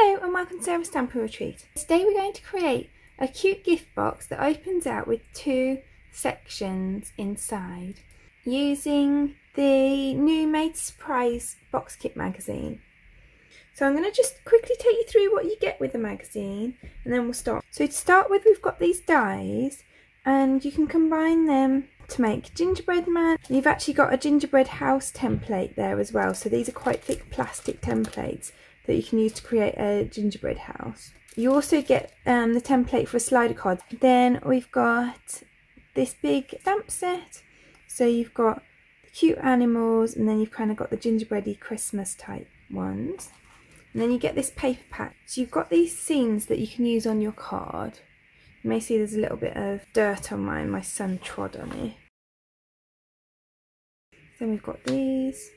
Hello and welcome to Sarah's Stamping Retreat. Today we're going to create a cute gift box that opens out with two sections inside using the new Made to Surprise box kit magazine. So I'm going to just quickly take you through what you get with the magazine and then we'll start. So to start with, we've got these dies and you can combine them to make gingerbread man. You've actually got a gingerbread house template there as well, so these are quite thick plastic templates that you can use to create a gingerbread house. You also get the template for a slider card. Then we've got this big stamp set, so you've got the cute animals and then you've kind of got the gingerbready Christmas type ones. And then you get this paper pack. So you've got these scenes that you can use on your card. You may see there's a little bit of dirt on mine, my son trod on it. Then we've got these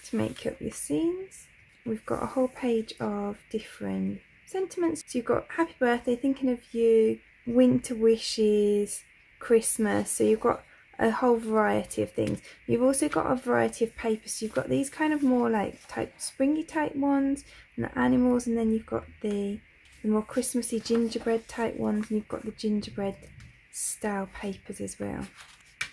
to make up your scenes. We've got a whole page of different sentiments. So you've got happy birthday, thinking of you, winter wishes, Christmas. So you've got a whole variety of things. You've also got a variety of papers. So you've got these kind of more like springy type ones and the animals, and then you've got the more Christmassy gingerbread type ones, and you've got the gingerbread style papers as well.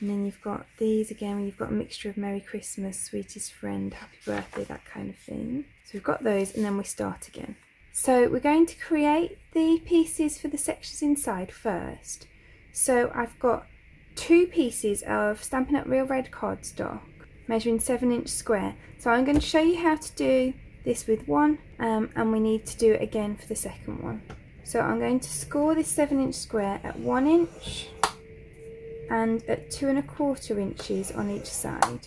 And then you've got these again, where you've got a mixture of Merry Christmas, Sweetest Friend, Happy Birthday, that kind of thing. So we've got those, and then we start again. So we're going to create the pieces for the sections inside first. So I've got two pieces of Stampin' Up! Real Red cardstock, measuring 7" square. So I'm going to show you how to do this with one, and we need to do it again for the second one. So I'm going to score this 7" square at 1 inch and at 2 1/4 inches on each side.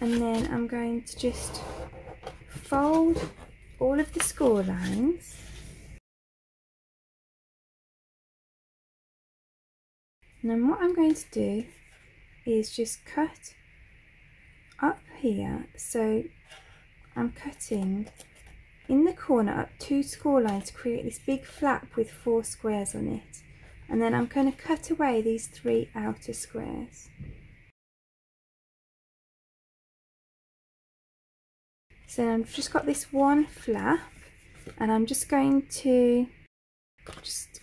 And then I'm going to just fold all of the score lines. And then what I'm going to do is just cut up here. So I'm cutting in the corner up 2 score lines to create this big flap with 4 squares on it. And then I'm going to cut away these 3 outer squares. So I've just got this one flap, and I'm just going to just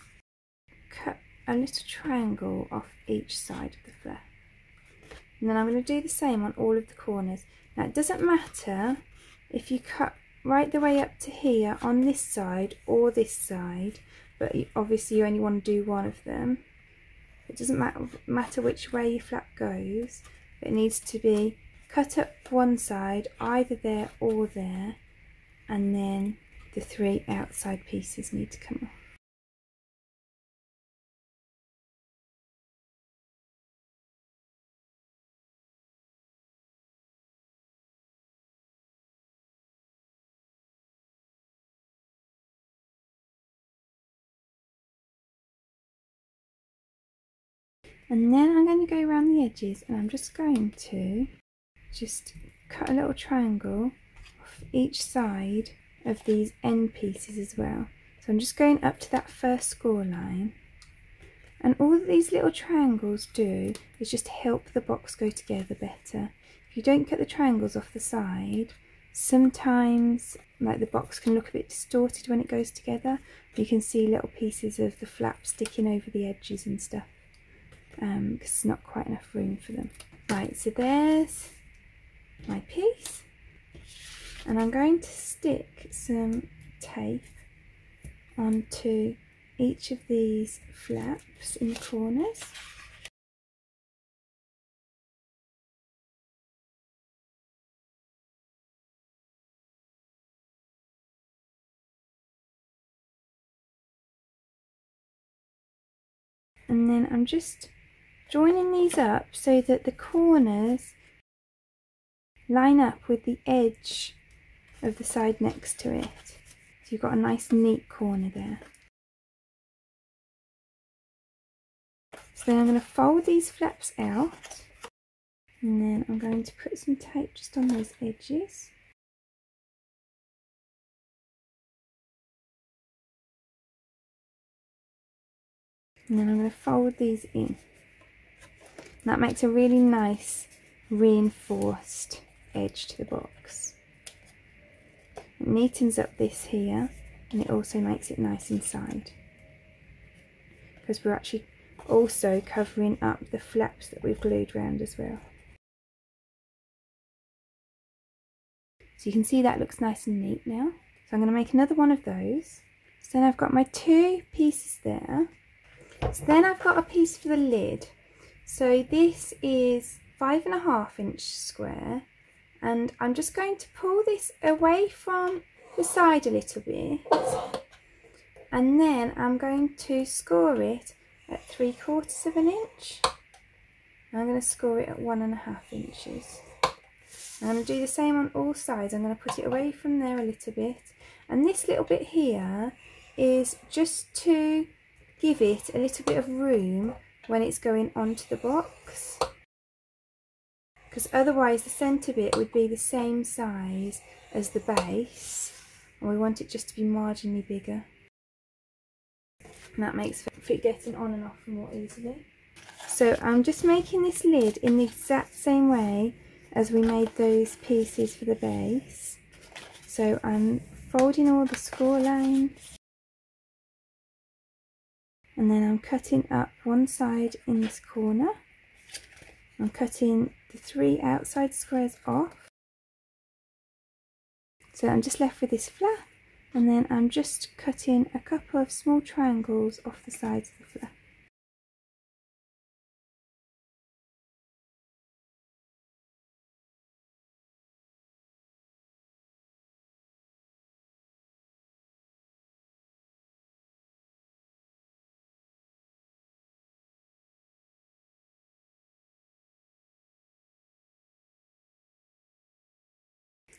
cut a little triangle off each side of the flap. And then I'm going to do the same on all of the corners. Now it doesn't matter if you cut right the way up to here on this side or this side, but obviously you only want to do one of them. It doesn't matter which way your flap goes, but it needs to be cut up one side, either there or there, and then the 3 outside pieces need to come off. And then I'm going to go around the edges, and I'm just going to just cut a little triangle off each side of these end pieces as well. So I'm just going up to that first score line, and all that these little triangles do is just help the box go together better. If you don't cut the triangles off the side, sometimes like the box can look a bit distorted when it goes together. You can see little pieces of the flap sticking over the edges and stuff, because there's not quite enough room for them. Right, so there's my piece, and I'm going to stick some tape onto each of these flaps in the corners. And then I'm just joining these up so that the corners line up with the edge of the side next to it. So you've got a nice neat corner there. So then I'm going to fold these flaps out, and then I'm going to put some tape just on those edges. And then I'm going to fold these in. That makes a really nice reinforced edge to the box. It neatens up this here, and it also makes it nice inside, because we're actually also covering up the flaps that we've glued round as well. So you can see that looks nice and neat now. So I'm going to make another one of those. So then I've got my 2 pieces there. So then I've got a piece for the lid. So this is 5.5 square, and I'm just going to pull this away from the side a little bit, and then I'm going to score it at 3/4 inch. I'm going to score it at 1.5 inches. I'm going to do the same on all sides. I'm going to put it away from there a little bit, and this little bit here is just to give it a little bit of room when it's going onto the box, because otherwise the centre bit would be the same size as the base, and we want it just to be marginally bigger, and that makes for getting on and off more easily. So I'm just making this lid in the exact same way as we made those pieces for the base. So I'm folding all the score lines, and then I'm cutting up one side in this corner. I'm cutting the 3 outside squares off, so I'm just left with this flap, and then I'm just cutting a couple of small triangles off the sides of the flap.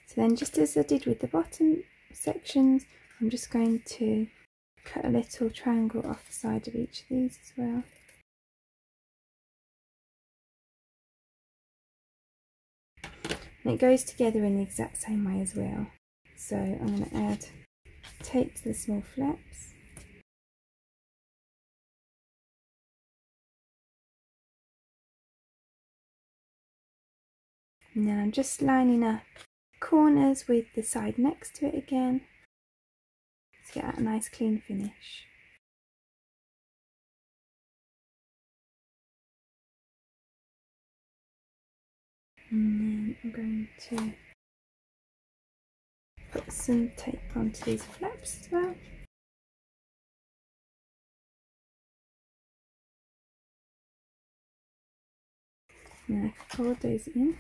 So then, just as I did with the bottom sections, I'm just going to cut a little triangle off the side of each of these as well. And it goes together in the exact same way as well. So I'm going to add tape to the small flaps. And then I'm just lining up corners with the side next to it again to get a nice clean finish. And then I'm going to put some tape onto these flaps as well. And then I can fold those in.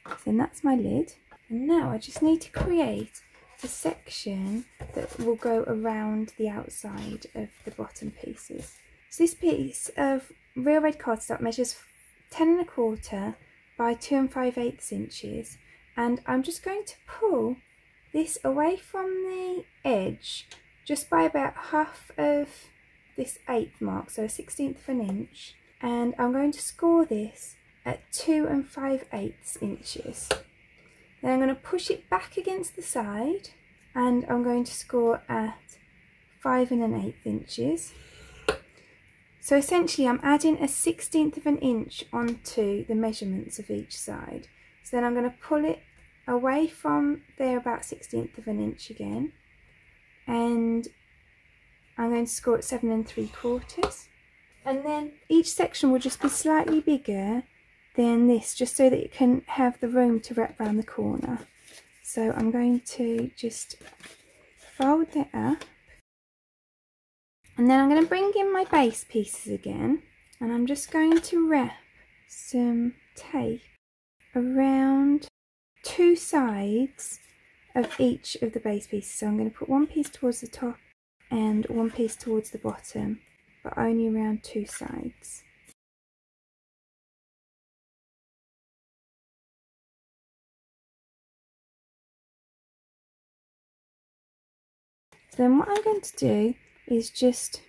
So then that's my lid. And now I just need to create a section that will go around the outside of the bottom pieces. So this piece of real red cardstock measures 10.25 by 2 5/8 inches, and I'm just going to pull this away from the edge just by about half of this 1/8 mark, so 1/16 inch, and I'm going to score this at 2 5/8 inches. Then I'm going to push it back against the side, and I'm going to score at 5 1/8 inches. So essentially I'm adding a 1/16 inch onto the measurements of each side. So then I'm going to pull it away from there about 1/16 inch again, and I'm going to score at 7 3/4. And then each section will just be slightly bigger than this, just so that it can have the room to wrap around the corner. So I'm going to just fold that up, and then I'm going to bring in my base pieces again, and I'm just going to wrap some tape around 2 sides of each of the base pieces. So I'm going to put one piece towards the top and one piece towards the bottom, but only around 2 sides. So then what I'm going to do is just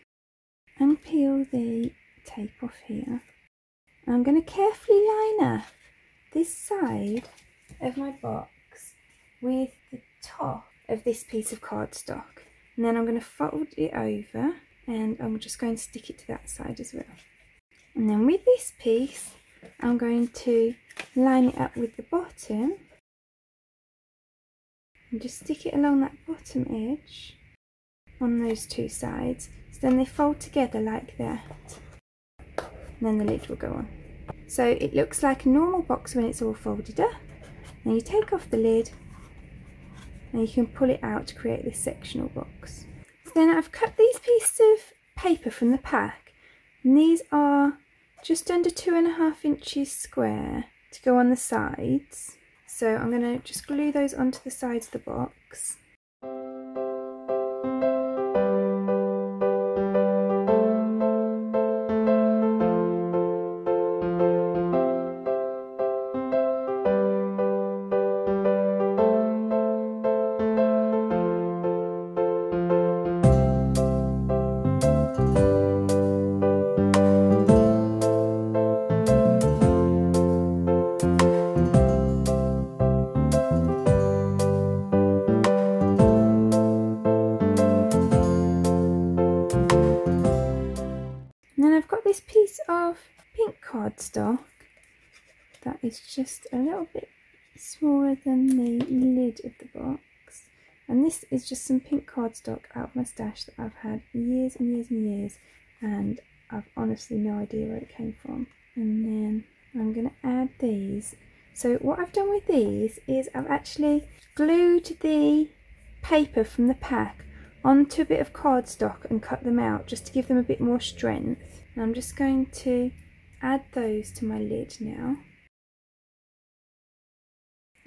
unpeel the tape off here. And I'm going to carefully line up this side of my box with the top of this piece of cardstock. And then I'm going to fold it over, and I'm just going to stick it to that side as well. And then with this piece, I'm going to line it up with the bottom and just stick it along that bottom edge on those two sides. So then they fold together like that. And then the lid will go on. So it looks like a normal box when it's all folded up. Then you take off the lid and you can pull it out to create this sectional box. So then I've cut these pieces of paper from the pack, and these are just under 2.5 inches square to go on the sides. So I'm going to just glue those onto the sides of the box. And then I've got this piece of pink cardstock that is just a little bit smaller than the lid of the box. And this is just some pink cardstock out of my stash that I've had years and years and years, and I've honestly no idea where it came from. And then I'm going to add these. So what I've done with these is I've actually glued the paper from the pack onto a bit of cardstock and cut them out just to give them a bit more strength. And I'm just going to add those to my lid now.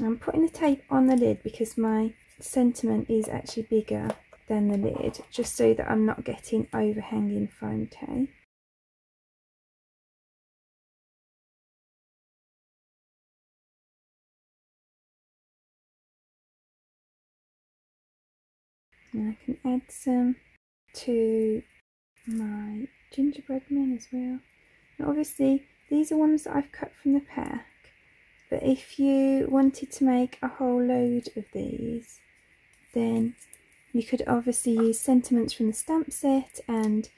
I'm putting the tape on the lid because my sentiment is actually bigger than the lid, just so that I'm not getting overhanging foam tape. And I can add some to my gingerbread men as well. And obviously these are ones that I've cut from the pack, but if you wanted to make a whole load of these, then you could obviously use sentiments from the stamp set and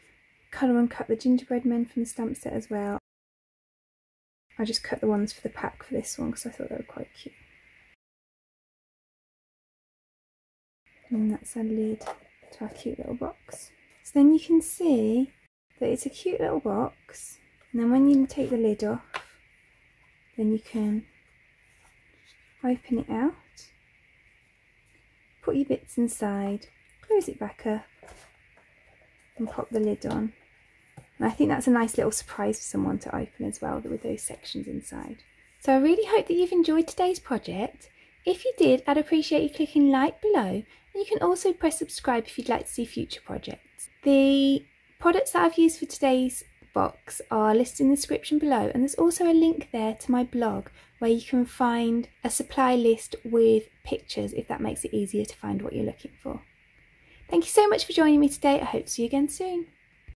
colour and cut the gingerbread men from the stamp set as well. I just cut the ones for the pack for this one because I thought they were quite cute. And that's our lid to our cute little box. So then you can see that it's a cute little box, and then when you take the lid off, then you can open it out, put your bits inside, close it back up and pop the lid on. And I think that's a nice little surprise for someone to open as well, with those sections inside. So I really hope that you've enjoyed today's project. If you did, I'd appreciate you clicking like below, and you can also press subscribe if you'd like to see future projects. The products that I've used for today's box are listed in the description below, and there's also a link there to my blog where you can find a supply list with pictures if that makes it easier to find what you're looking for. Thank you so much for joining me today. I hope to see you again soon.